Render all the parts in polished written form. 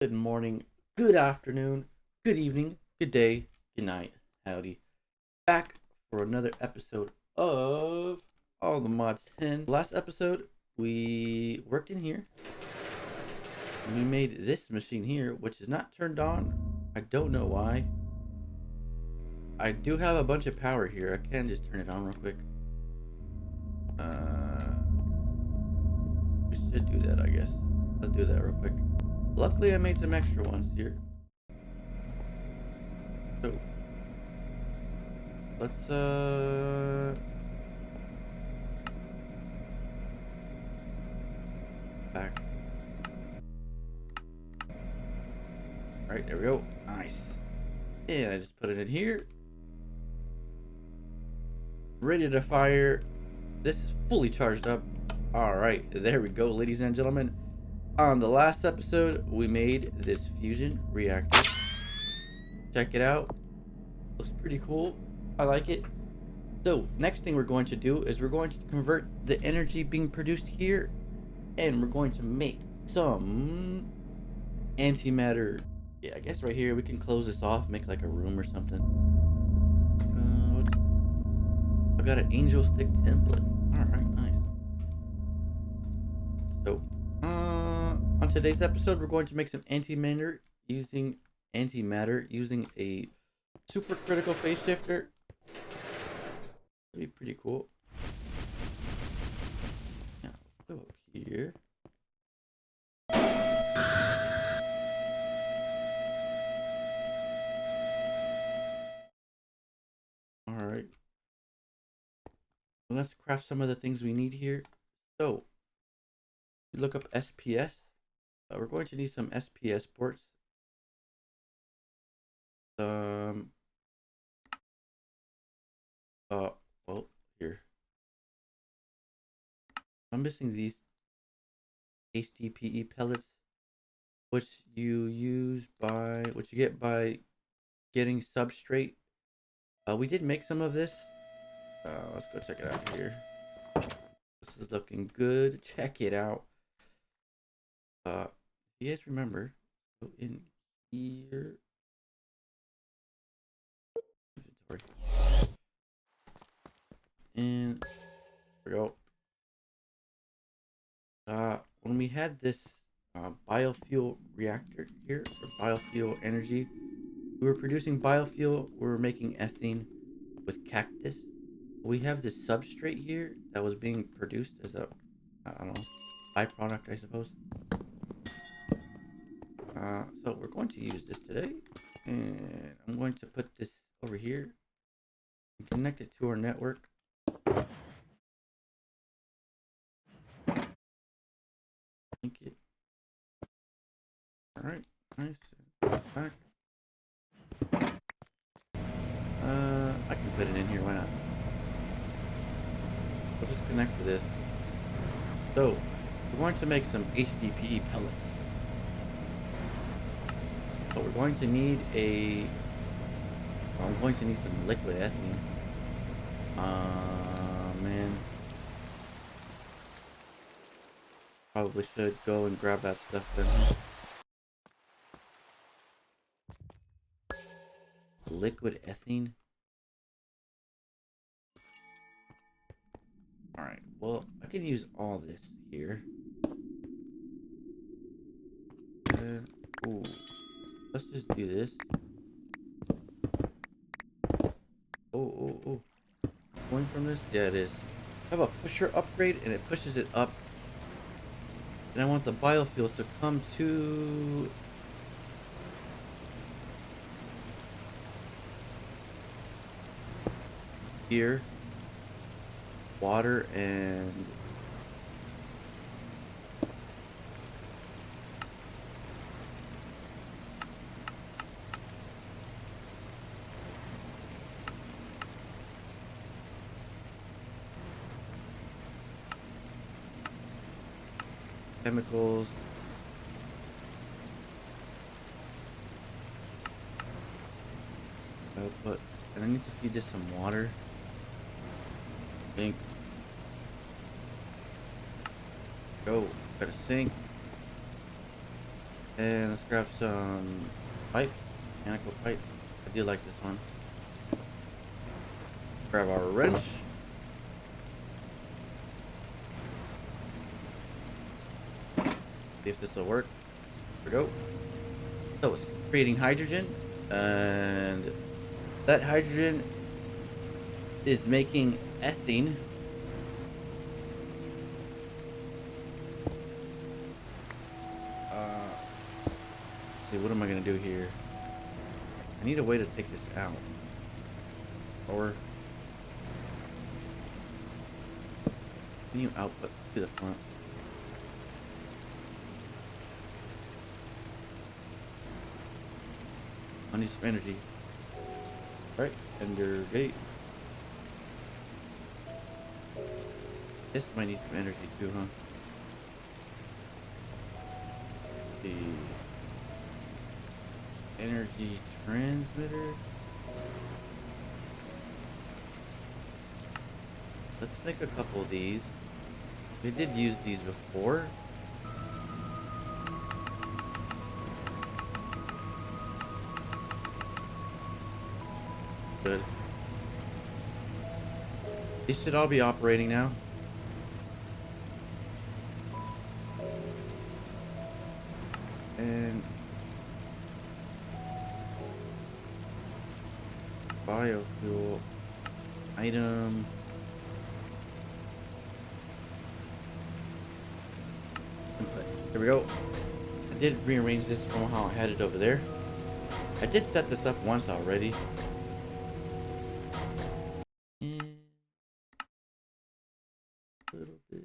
Good morning, good afternoon, good evening, good day, good night, howdy. Back for another episode of All the Mods 10. Last episode, we worked in here. We made this machine here, which is not turned on. I don't know why. I do have a bunch of power here. I can just turn it on real quick. We should do that, I guess. Let's do that real quick. Luckily, I made some extra ones here. So, let's, back. Alright, there we go. Nice. And I just put it in here. Ready to fire. This is fully charged up. Alright, there we go, ladies and gentlemen. On the last episode, we made this fusion reactor. Check it out. Looks pretty cool. I like it. So, next thing we're going to do is we're going to convert the energy being produced here, and we're going to make some antimatter. Yeah, I guess right here we can close this off, make like a room or something. I got an angel stick template. Alright, nice. So, on today's episode, we're going to make some antimatter using a supercritical phase shifter. That'd be pretty cool. Now, let's go up here. Alright. Well, let's craft some of the things we need here. So, we look up SPS. We're going to need some SPS ports. Well, here. I'm missing these HDPE pellets, which you get by getting substrate. We did make some of this. Let's go check it out here. This is looking good. Check it out. You guys remember, go in here. Inventory. And there we go. When we had this biofuel reactor here, or biofuel energy, we were producing biofuel. We were making ethene with cactus. We have this substrate here that was being produced as a, I don't know, byproduct, I suppose. So we're going to use this today, and I'm going to put this over here and connect it to our network. Link it. All right, nice. Back. I can put it in here. Why not? We'll just connect to this. So we're going to make some HDPE pellets. But we're going to need I'm going to need some liquid ethylene. Man. Probably should go and grab that stuff then. Liquid ethylene? Alright, well, I can use all this here. And, ooh. Let's just do this. Oh. Going from this? Yeah, it is. I have a pusher upgrade and it pushes it up. And I want the biofuel to come to here. Water and chemicals. And I need to feed this some water. I think. Go. Got a sink. And let's grab some pipe, mechanical pipe. I do like this one. Grab our wrench. See if this will work. Here we go. So it's creating hydrogen, and that hydrogen is making ethene. Let's see, what am I gonna do here? I need a way to take this out. Or can you output to the front? I need some energy. Alright, ender gate. This might need some energy too, huh? The energy transmitter. Let's make a couple of these. We did use these before. Good. These should all be operating now. And biofuel item. There we go. I did rearrange this from how I had it over there. I did set this up once already. And a little bit.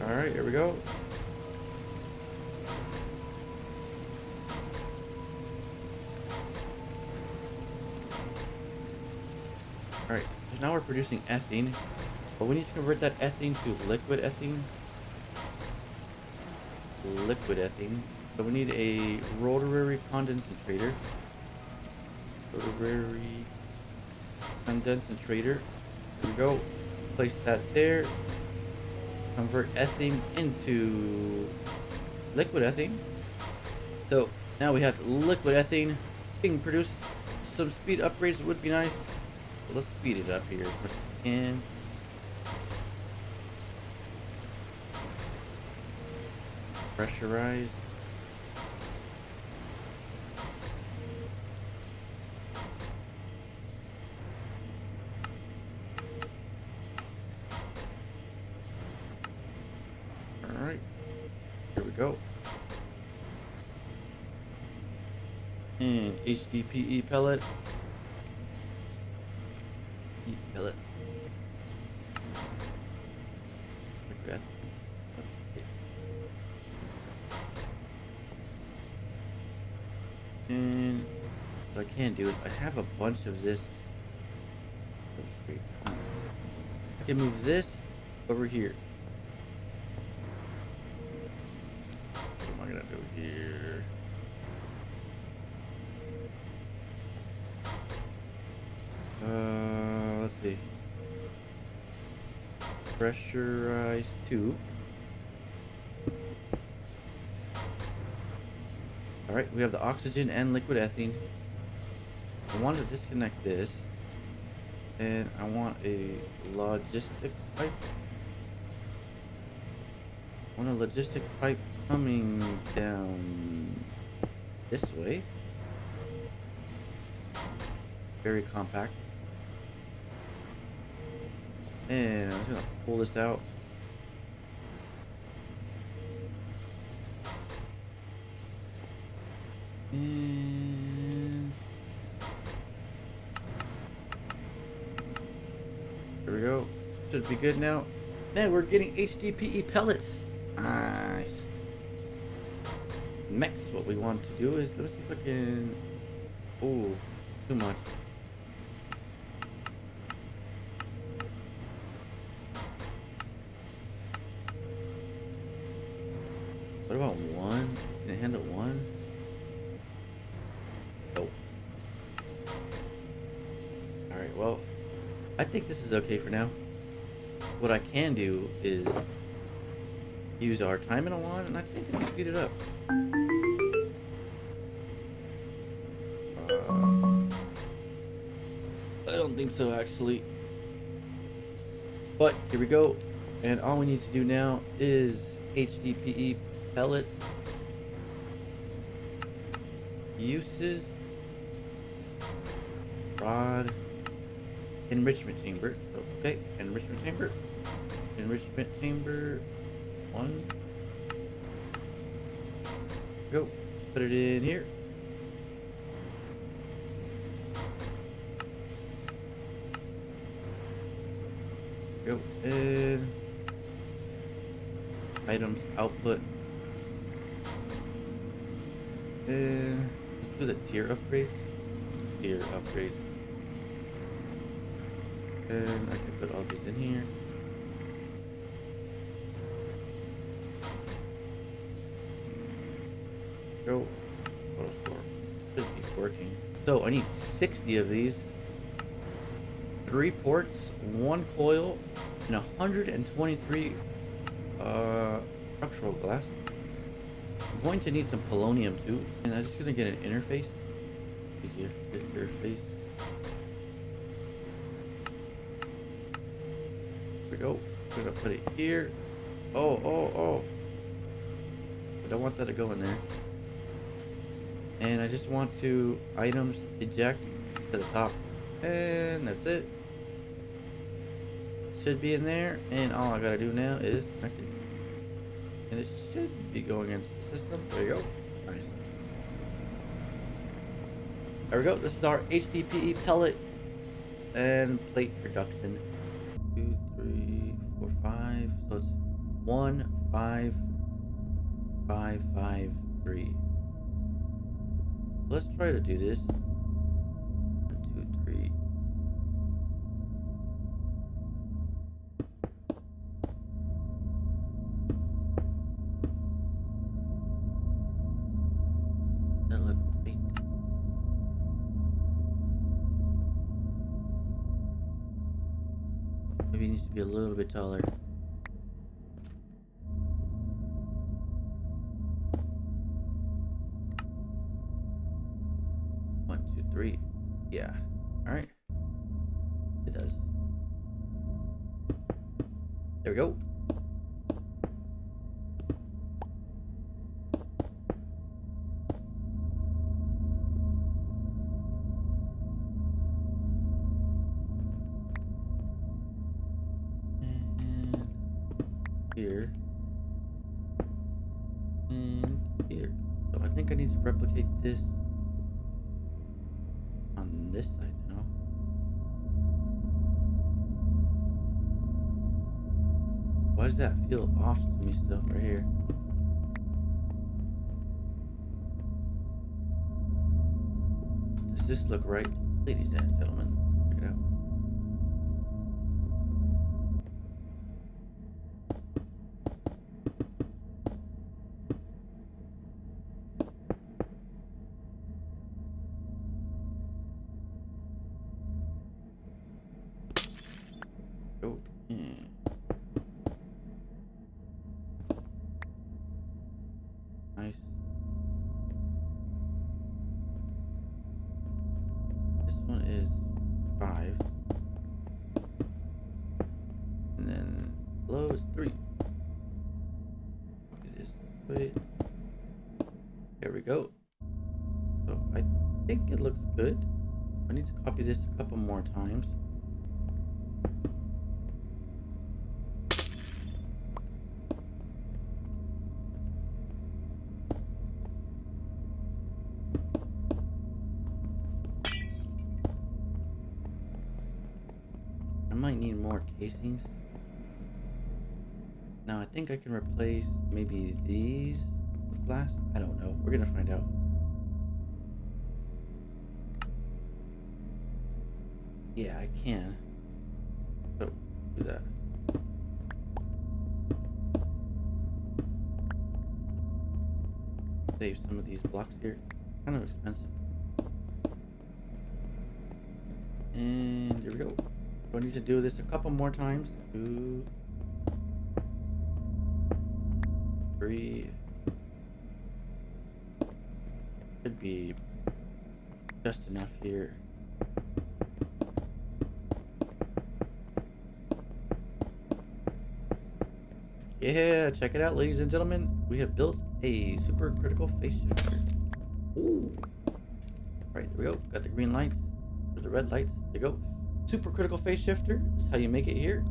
Alright, here we go. Alright, so now we're producing ethene, but we need to convert that ethene to liquid ethene. Liquid ethene. So we need a rotary condensator. Rotary condensator. There we go. Place that there. Convert ethene into liquid ethene. So now we have liquid ethene being produced. Some speed upgrades would be nice. So let's speed it up here as much as we can. Pressurize. Alright. Here we go. And HDPE pellet. Heat pellet. And what I can do is I have a bunch of this. I can move this over here. What am I gonna do here? Let's see. Pressurized tube. Alright, we have the oxygen and liquid ethene. I want to disconnect this. And I want a logistic pipe. I want a logistics pipe coming down this way. Very compact. And I'm just gonna pull this out. And there we go. Should be good now. Man, we're getting HDPE pellets. Nice. Next, what we want to do is, let's see if I can. Oh, too much. What about one? Can it handle one? Nope. Alright, well, I think this is okay for now. What I can do is use our timing a lot, and I think it'll speed it up. I don't think so, actually. But here we go. And all we need to do now is HDPE pellets. Uses. Rod. Enrichment chamber. Okay, enrichment chamber. Enrichment chamber. 1. Go. Put it in here. Go. And items output. And let's do the tier upgrades. Tier upgrades. And I can put all these in here. Go. Auto store. Should be working. So I need 60 of these. 3 ports, 1 coil, and 123 structural glass. I'm going to need some polonium too, and I'm just gonna get an interface. Easier interface. Here we go. I'm gonna put it here. Oh. I don't want that to go in there. And I just want to items eject to the top. And that's it. Should be in there, and all I gotta do now is connect it. And it should be going into the system. There you go. Nice. There we go. This is our HDPE pellet and plate production. 2, 3, 4, 5. So it's 1, 5, 5, 5, 3. Let's try to do this. 1, 2, 3. That looks great. Maybe it needs to be a little bit taller. Yeah. All right. It does. There we go. And here. And here. So I think I need to replicate this on this side now. Why does that feel off to me still right here? Does this look right? Ladies and gentlemen, check it out. Go in. Nice. This one is 5. And then below is 3. It is wait. There we go. So I think it looks good. I need to copy this a couple more times. I might need more casings. Now I think I can replace maybe these with glass. I don't know. We're gonna find out. Yeah, I can. So do that. Save some of these blocks here. Kind of expensive. And here we go. So I need to do this a couple more times. 2. 3. Should be just enough here. Yeah, check it out, ladies and gentlemen. We have built a supercritical phase shifter. Ooh. Right, there we go. Got the green lights. There's the red lights. There you go. Supercritical phase shifter. This is how you make it here.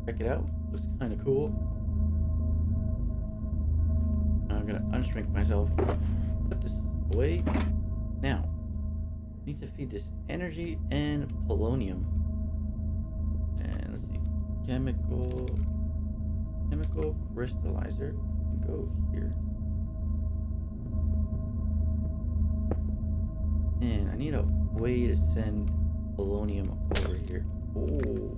Check it out. Looks kind of cool. I'm gonna unshrink myself. Put this away. Now, I need to feed this energy and polonium. And let's see. Chemical crystallizer. Go here. And I need a way to send polonium over here. Oh.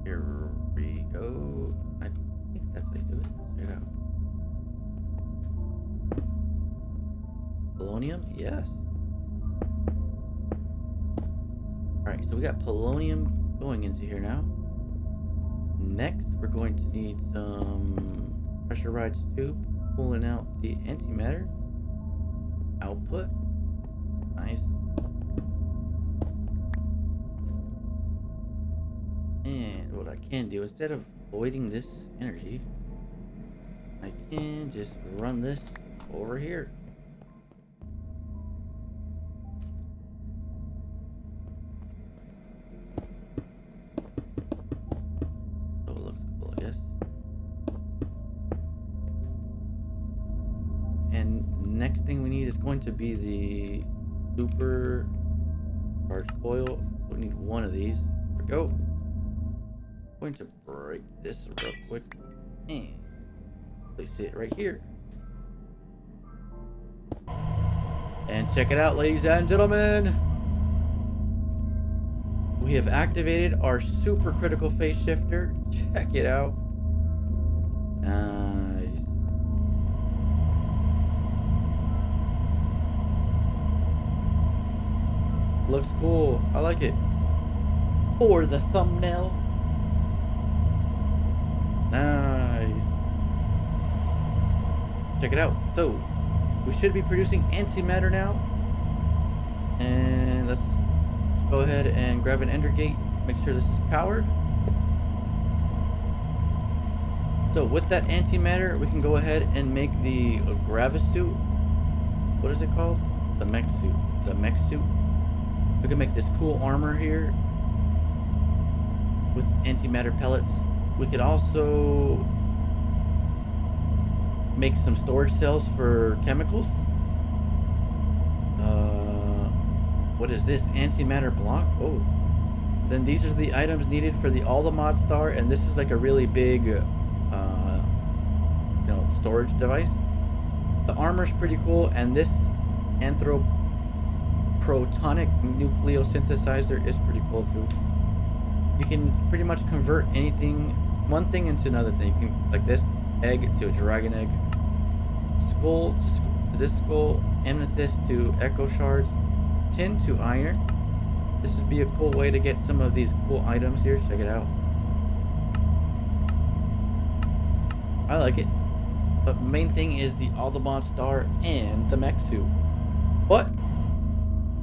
Here we go. I think that's how you do it. Let's check it out. Polonium? Yes. Alright, so we got polonium going into here now. Next, we're going to need some pressurized tube pulling out the antimatter output. Nice. And what I can do, instead of voiding this energy, I can just run this over here. Next thing we need is going to be the super charged coil. So we need one of these. There we go. I'm going to break this real quick and place it right here. And check it out, ladies and gentlemen. We have activated our supercritical phase shifter. Check it out. Nice. Looks cool. I like it. For the thumbnail. Nice. Check it out. So, we should be producing antimatter now. And let's go ahead and grab an ender gate. Make sure this is powered. So, with that antimatter, we can go ahead and make the gravisuit. What is it called? The mech suit. The mech suit. We can make this cool armor here with antimatter pellets. We could also make some storage cells for chemicals. What is this? Antimatter block? Oh. Then these are the items needed for the all the mod star, and this is like a really big storage device. The armor's pretty cool, and this protonic nucleosynthesizer is pretty cool too. You can pretty much convert one thing into another thing. You can, like this egg to a dragon egg, skull to this skull, amethyst to echo shards, tin to iron. This would be a cool way to get some of these cool items here. Check it out. I like it. But main thing is the Aldemont Star and the mech suit. But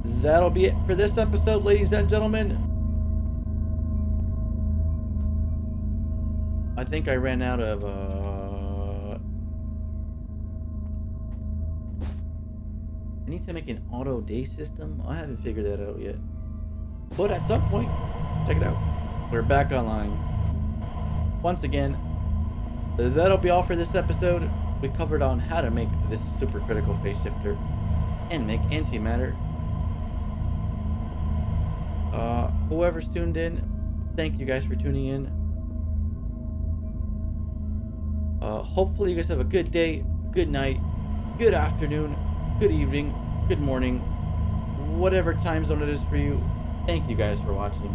that'll be it for this episode, ladies and gentlemen. I think I ran out of I need to make an auto day system. I haven't figured that out yet. But at some point, check it out. We're back online. Once again, that'll be all for this episode. We covered on how to make this supercritical phase shifter and make antimatter. Whoever's tuned in, thank you guys for tuning in. Hopefully you guys have a good day, good night, good afternoon, good evening, good morning, whatever time zone it is for you. Thank you guys for watching.